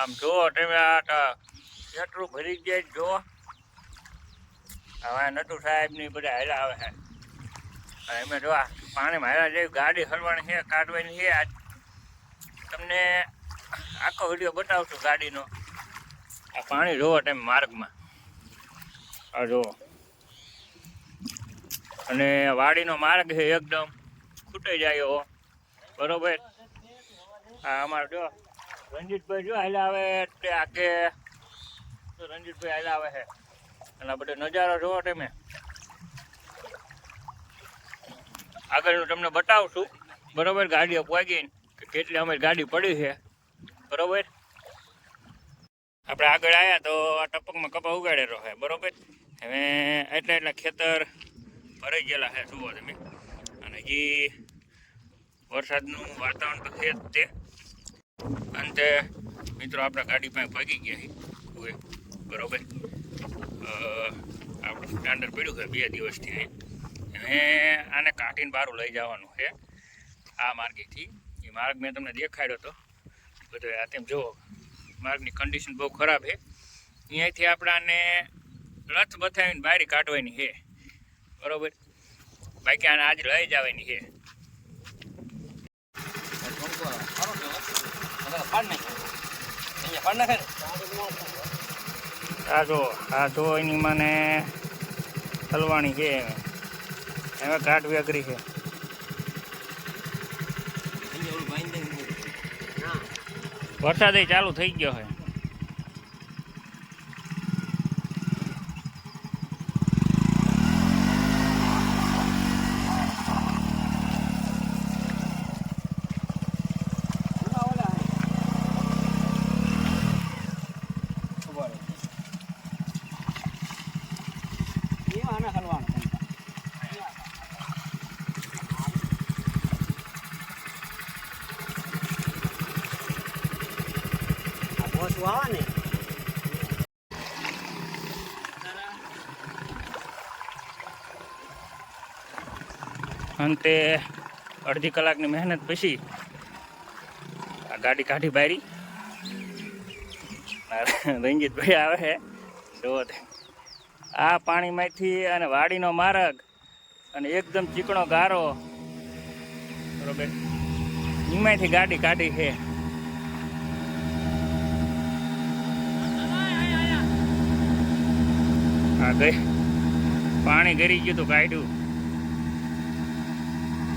આમ જો તમે આ કેટલું ભરી જાય જો હવે નટુ સાહેબ ની બધા હેલા આવે છે એમ જો પાણીમાં હેલા જેવી ગાડી હલવાની છે કાઢવાની છે આજ તમને આખો વિડીયો બતાવશું ગાડીનો આ પાણી જોવો તમે માર્ગમાં આ જુઓ અને વાડીનો માર્ગ છે એકદમ ખૂટાઈ જાય એવો બરોબર આ અમારે જો રંજીતભાઈ જો હાલે આવે એટલે આગે તો રંજીતભાઈ હાલે આવે છે અને આ બધો નજારો જોવો તમે આગળ હું તમને બતાવશું બરોબર ગાડીઓ પહોંચીને કે કેટલી અમારી ગાડી પડી છે બરોબર આપણે આગળ આવ્યા તો આ ટપકમાં કપા ઉગાડેલો છે બરોબર હવે એટલા ખેતર ભરાઈ ગયેલા છે જુઓ તમે અને હજી વરસાદનું વાતાવરણ તો છે જ તે અંતે મિત્રો આપણા ગાડી પાસે ભાગી ગયા છીએ બરોબર આપણું સ્ટાન્ડર્ડ પડ્યું છે 2 દિવસથી અહીં હવે આને કાઢીને બહાર લઈ જવાનું છે આ માર્ગેથી એ માર્ગ મેં તમને દેખાડ્યો હતો બધો આ તેમ જુઓ માર્ગની કન્ડિશન બહુ ખરાબ છે અહીંયાથી આપણે આને રથ બતાવીને બહાર કાઢવાની છે બરોબર બાકી આને આજ લઈ જવાની છે આ જો એની મને હલવાણી છે હવે કાઢવી અઘરી છે વરસાદ ચાલુ થઈ ગયો છે અંતે અડધી કલાકની મહેનત પછી આ ગાડી કાઢી બારી રંજીતભાઈ આવે છે જુઓ આ પાણીમાંથી અને વાડીનો માર્ગ અને એકદમ ચીકણો ગારો બરોબર એમાંથી ગાડી કાઢી છે આ ગઈ પાણી ગરી ગયું તો કાઢ્યું